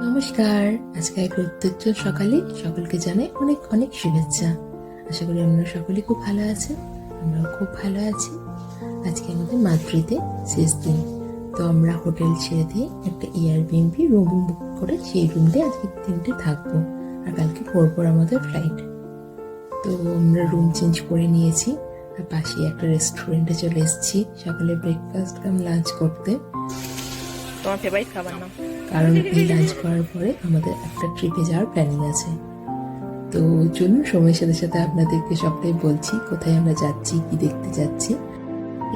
নমস্কার। আজকে এক উদ্যোজ্জ্বল সকালে সকলকে জানাই অনেক অনেক শুভেচ্ছা। আশা করি আপনারা সকলে খুব ভালো আছেন, আমরাও খুব ভালো আছি। আজকে আমাদের মাদ্রিদে শেষ দিন, তো আমরা হোটেল ছেড়ে দিয়ে একটা এয়ারবিএনবি রুম বুক করে সেই রুম দিয়ে আজকে দিনটি থাকবো, আর কালকে ভোর আমাদের ফ্লাইট। তো আমরা রুম চেঞ্জ করে নিয়েছি, আর পাশে একটা রেস্টুরেন্টে চলে এসেছি সকালে ব্রেকফাস্ট কাম লাঞ্চ করতে। তোমার ফেভারিট খাবার না, কারণ এই লাঞ্চ করার পরে আমাদের একটা ট্রিপে যাওয়ার প্ল্যানিং আছে। তো চলুন সময়ের সাথে সাথে আপনাদেরকে সবটাই বলছি কোথায় আমরা যাচ্ছি, কি দেখতে যাচ্ছি।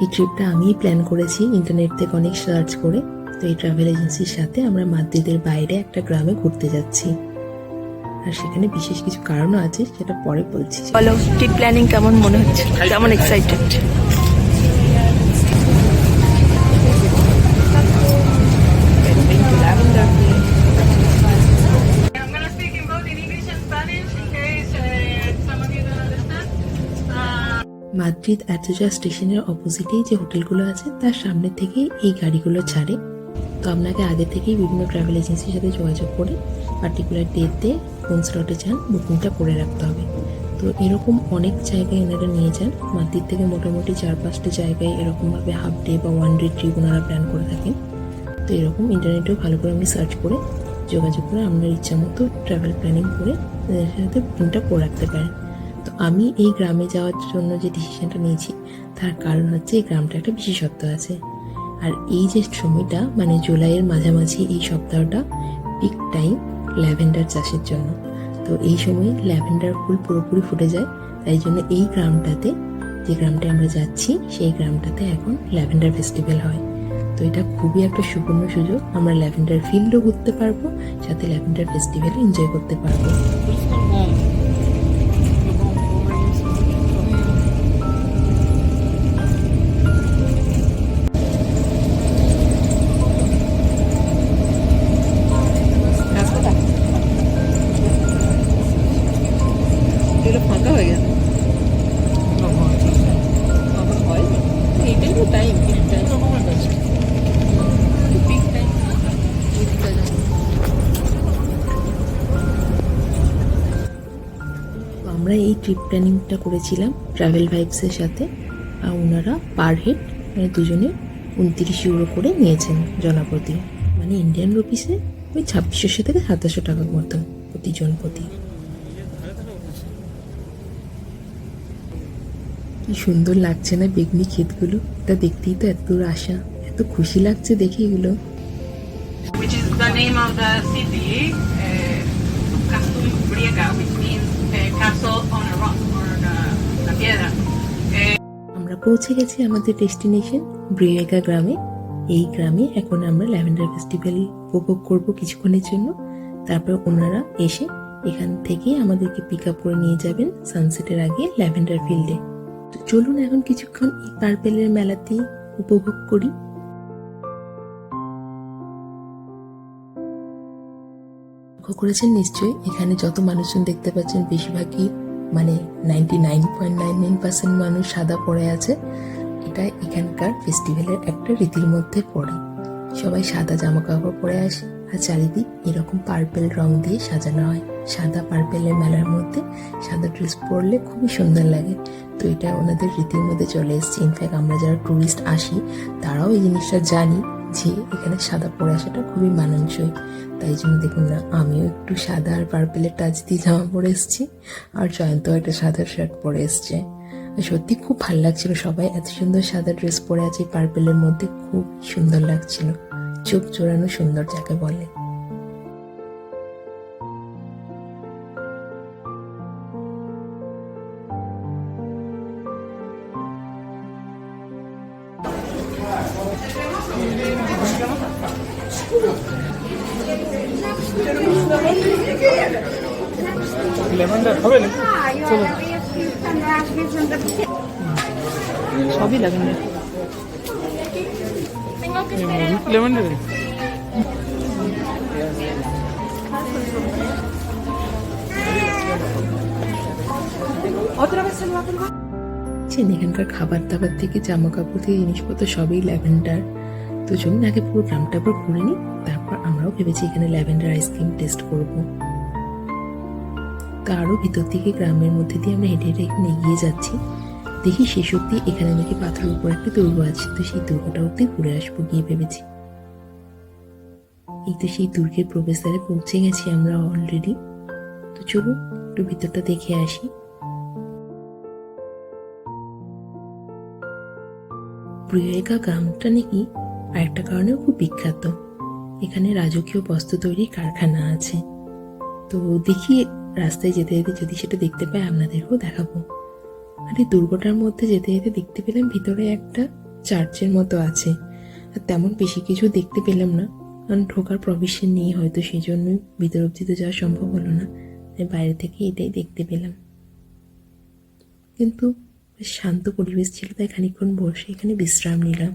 এই ট্রিপটা আমিই প্ল্যান করেছি ইন্টারনেট থেকে অনেক সার্চ করে। তো এই ট্রাভেল এজেন্সির সাথে আমরা মাদ্রিদের বাইরে একটা গ্রামে ঘুরতে যাচ্ছি, আর সেখানে বিশেষ কিছু কারণও আছে, সেটা পরে বলছি। বলো ট্রিপ প্ল্যানিং কেমন মনে হচ্ছে, কেমন এক্সাইটেড? মাদ্রিদ আর্তেজা স্টেশনের অপোজিটেই যে হোটেলগুলো আছে তার সামনে থেকেই এই গাড়িগুলো ছাড়ে। তো আপনাকে আগে থেকেই বিভিন্ন ট্রাভেল এজেন্সির সাথে যোগাযোগ করে পার্টিকুলার ডেটে কোন স্লটে যান বুকিংটা করে রাখতে হবে। তো এরকম অনেক জায়গায় ওনারা নিয়ে যান, মাদ্রিদ থেকে মোটামুটি 4-5টা জায়গায় এরকমভাবে হাফ ডে বা 1 ডে ট্রিপ ওনারা প্ল্যান করে থাকেন। তো এরকম ইন্টারনেটেও ভালো করে আপনি সার্চ করে যোগাযোগ করে আপনার ইচ্ছা মতো ট্রাভেল প্ল্যানিং করে তাদের সাথে বুকিংটা করে রাখতে পারেন। তো আমি এই গ্রামে যাওয়ার জন্য যে ডিসিশনটা নিয়েছি তার কারণ হচ্ছে এই গ্রামটা একটা বিশেষত্ব আছে। আর এই যে সময়টা মানে জুলাইয়ের মাঝামাঝি এই সপ্তাহটা পিক টাইম ল্যাভেন্ডার চাষের জন্য। তো এই সময় ল্যাভেন্ডার ফুল পুরোপুরি ফুটে যায়, তাই জন্য এই গ্রামটাতে, যে গ্রামটায় আমরা যাচ্ছি সেই গ্রামটাতে এখন ল্যাভেন্ডার ফেস্টিভ্যাল হয়। তো এটা খুবই একটা সুবর্ণ সুযোগ, আমরা ল্যাভেন্ডার ফিল্ডও ঘুরতে পারবো, সাথে ল্যাভেন্ডার ফেস্টিভ্যাল এনজয় করতে পারবো। ফাঁকা হয়ে গেছে, এইটাই তো টাইম, আমরা এই ট্রিপ প্ল্যানিংটা করেছিলাম ট্রাভেল ভাইবসের সাথে, আর ওনারা পার হেড মানে দুজনে 29 ইউরো করে নিয়েছেন জনাপ্রতি, মানে ইন্ডিয়ান রুপিসে ওই 2600 থেকে 2700 টাকার মতো প্রতিজন প্রতি। কি সুন্দর লাগছে না বেগুনি ক্ষেতগুলো, এটা দেখতেই তো এত দূর আসা, এত খুশি লাগছে দেখে এগুলো। Which is the name of the city, Castumbriega, which means castle on a rock or la piedra. আমরা পৌঁছে গেছি আমাদের ডেস্টিনেশন ব্রিয়েগা গ্রামে। এই গ্রামে এখন আমরা ল্যাভেন্ডার ফেস্টিভ্যাল উপভোগ করব কিছুক্ষণের জন্য। তারপর ওনারা এসে এখান থেকে আমাদেরকে পিক আপ করে নিয়ে যাবেন সানসেটের আগে ল্যাভেন্ডার ফিল্ডে। তো চলুন এখন কিছুক্ষণ এই পার্পেলের মেলাতেই উপভোগ করি। লক্ষ্য করেছেন নিশ্চয়ই, এখানে যত মানুষজন দেখতে পাচ্ছেন বেশিরভাগই মানে 99.99% মানুষ সাদা পরে আছে। এটা এখানকার ফেস্টিভ্যালের একটা রীতির মধ্যে পড়ে, সবাই সাদা জামা কাপড় পরে আসে, আর চারিদিক এরকম পার্পেল রং দিয়ে সাজানো হয়। সাদা পার্পেলের মেলার মধ্যে সাদা ড্রেস পরলে খুবই সুন্দর লাগে। তো এটা ওনাদের রীতির মধ্যে চলে এসছে। ইনফ্যাক্ট আমরা যারা ট্যুরিস্ট আসি তারাও এই জিনিসটা জানি যে এখানে সাদা পরে আসাটা খুবই মানানসই। তাই জন্য দেখুন না, আমিও একটু সাদা আর পার্পেলের টাচ দিয়ে জামা পরে এসেছি, আর জয়ন্ত একটা সাদা শার্ট পরে এসছে। সত্যি খুব ভালো লাগছিল, সবাই এত সুন্দর সাদা ড্রেস পরে আছে পার্পেলের মধ্যে, খুব সুন্দর লাগছিল, চোখ জোড়ানো সুন্দর যাকে বলে। সবই ল্যাভেন্ডার। এখানকার খাবার দাবার থেকে জামা কাপড় থেকে জিনিসপত্র সবই ল্যাভেন্ডার। তো চলুন আগে পুরো গ্রামটা একবার ঘুরে নিই, তারপর আমরাও ভেবেছি এখানে ল্যাভেন্ডার আইসক্রিম টেস্ট করব। তো আরও ভিতর থেকে গ্রামের মধ্যে দিয়ে আমরা হেঁটে হেঁটে এখানে এগিয়ে যাচ্ছি। দেখি সে সত্যি এখানে নাকি পাথরের উপর একটা দুর্গ আছে, তো সেই দুর্গটা অব্দি ঘুরে আসবো গিয়ে ভেবেছি। এই তো সেই দুর্গের প্রবেশদ্বারে পৌঁছে গেছি আমরা অলরেডি। তো চলুন একটু ভিতরটা দেখে আসি। প্রিয়াঙ্কা গ্রামটা নাকি আরেকটা কারণেও খুব বিখ্যাত। এখানে রাজকীয় বস্ত্র তৈরির কারখানা আছে। তো দেখি রাস্তায় যেতে যেতে যদি সেটা দেখতে পাই আপনাদেরকেও দেখাবো। আর এই দুর্গটার মধ্যে যেতে যেতে দেখতে পেলাম ভিতরে একটা চার্চের মতো আছে। আর তেমন বেশি কিছু দেখতে পেলাম না, কারণ ঢোকার প্রভিশন নেই হয়তো, সেই জন্যই ভিতর অব্দি তো যাওয়া সম্ভব হলো না। বাইরে থেকে এটাই দেখতে পেলাম, কিন্তু বেশ শান্ত পরিবেশ ছিল, তাই খানিকক্ষণ বসে এখানে বিশ্রাম নিলাম।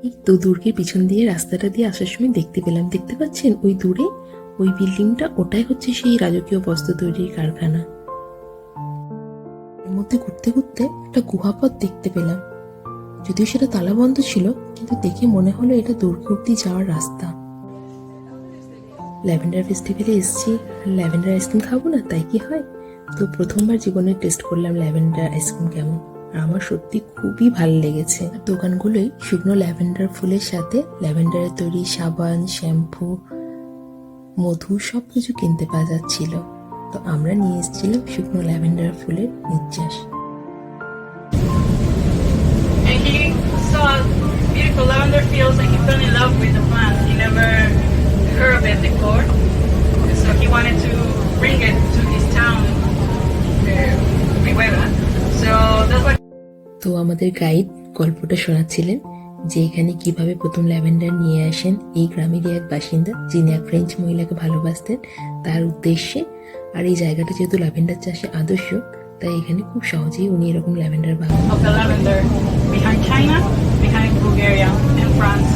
এই তো দুর্গের পিছন দিয়ে রাস্তাটা দিয়ে আসার সময় দেখতে পেলাম, দেখতে পাচ্ছেন ওই দূরে ওই বিল্ডিংটা, ওটাই হচ্ছে সেই রাজকীয় বস্ত্র তৈরির কারখানা। এর মধ্যে ঘুরতে ঘুরতে একটা গুহাপথ দেখতে পেলাম, যদিও সেটা তালাবন্ধ ছিল, কিন্তু দেখে মনে হলো এটা দুর্গ অব্দি যাওয়ার রাস্তা। ল্যাভেন্ডার ফেস্টিভ্যালে এসেছি, ল্যাভেন্ডার আইসক্রিম খাবো না তাই কি হয়? তো প্রথমবার জীবনে টেস্ট করলাম ল্যাভেন্ডার আইসক্রিম কেমন, আর আমার সত্যি খুবই ভালো লেগেছে। দোকানগুলোই শুকনো ল্যাভেন্ডার ফুলের সাথে ল্যাভেন্ডারের তৈরি সাবান, শ্যাম্পু, মধু সবকিছু কিনতে পাওয়া যাচ্ছিল। তো আমরা নিয়ে এসেছিলাম শুকনো ল্যাভেন্ডার ফুলের নির্যাস। And he saw beautiful lavender fields and he fell in love with the plant. He never heard of it before. And so he wanted to bring it to his town, Rivera. So that's what. তো আমাদের guide গল্পটা শোনাচ্ছিলেন যে এখানে কিভাবে প্রথম lavender নিয়ে আসেন এই গ্রামেরই এক বাসিন্দা, যিনি এক ফ্রেঞ্চ মহিলাকে ভালোবাসতেন তার উদ্দেশ্যে। আর এই জায়গাটা যেহেতু ল্যাভেন্ডার চাষে আদর্শ, তাই এখানে খুব সহজেই উনি এরকম ল্যাভেন্ডার বাগান। Of the lavender behind China, behind Bulgaria and France.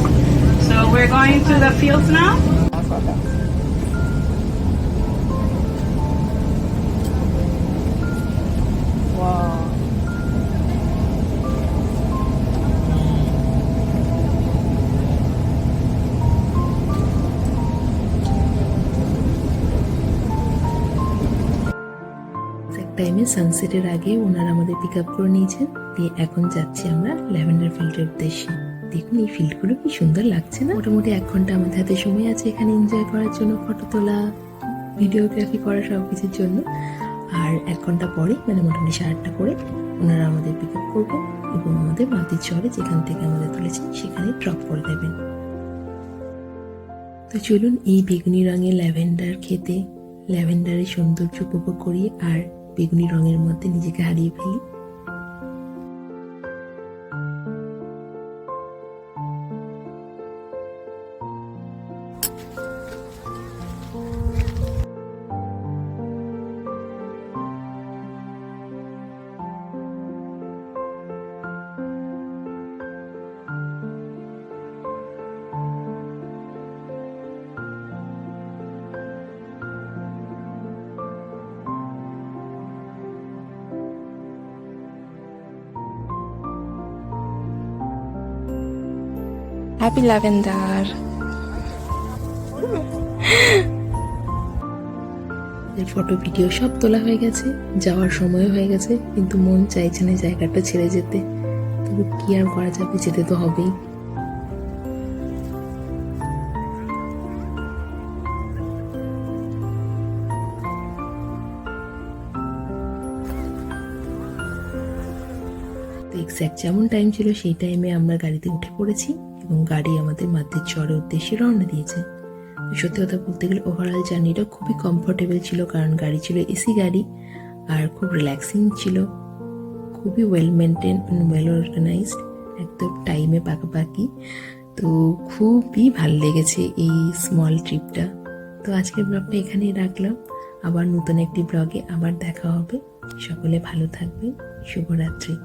So we're going to the fields now. টাইমে সানসেটের আগে ওনারা আমাদের পিক আপ করে নিয়েছেন, দিয়ে এখন যাচ্ছি আমরা ল্যাভেন্ডার ফিল্ডের উদ্দেশ্যে। দেখুন এই ফিল্ডগুলো কি সুন্দর লাগছে না? মোটামুটি 1 ঘন্টা আমাদের হাতে সময় আছে এখানে এনজয় করার জন্য, ফটো তোলা, ভিডিওগ্রাফি করা সব কিছুর জন্য। আর 1 ঘন্টা পরে মানে মোটামুটি 8:30 করে ওনারা আমাদের পিক আপ করবেন এবং আমাদের মাতির শহরে যেখান থেকে আমাদের তুলেছেন সেখানে ড্রপ করে দেবেন। তো চলুন এই বেগুনি রঙের ল্যাভেন্ডার খেতে, ল্যাভেন্ডারের সৌন্দর্য উপভোগ করি আর বেগুনি রঙের মধ্যে নিজেকে হারিয়ে ফেলি। Happy lavender. ফটো ভিডিও সব তোলা হয়ে গেছে, যাওয়ার সময় হয়ে গেছে, কিন্তু মন চাইছে না জায়গাটা ছেড়ে যেতে। তবু কি আর করা যাবে, যেতে তো হবেই। তো এক্স্যাক্ট যেমন টাইম ছিল সেই টাইমে আমরা গাড়িতে উঠে পড়েছি এবং গাড়ি আমাদের মাদ্রিদ শহরের উদ্দেশ্যে রওনা দিয়েছে। সত্যি কথা বলতে গেলে ওভারঅল জার্নিটা খুবই কমফোর্টেবল ছিল, কারণ গাড়ি ছিল এসি গাড়ি আর খুব রিল্যাক্সিং ছিল, খুবই ওয়েল মেনটেন, ওয়েল অর্গানাইজড, একদম টাইমে পাকাপাকি। তো খুবই ভালো লেগেছে এই স্মল ট্রিপটা। তো আজকের ব্লগটা এখানেই রাখলাম, আবার নতুন একটি ব্লগে আবার দেখা হবে। সকলে ভালো থাকবেন, শুভরাত্রি।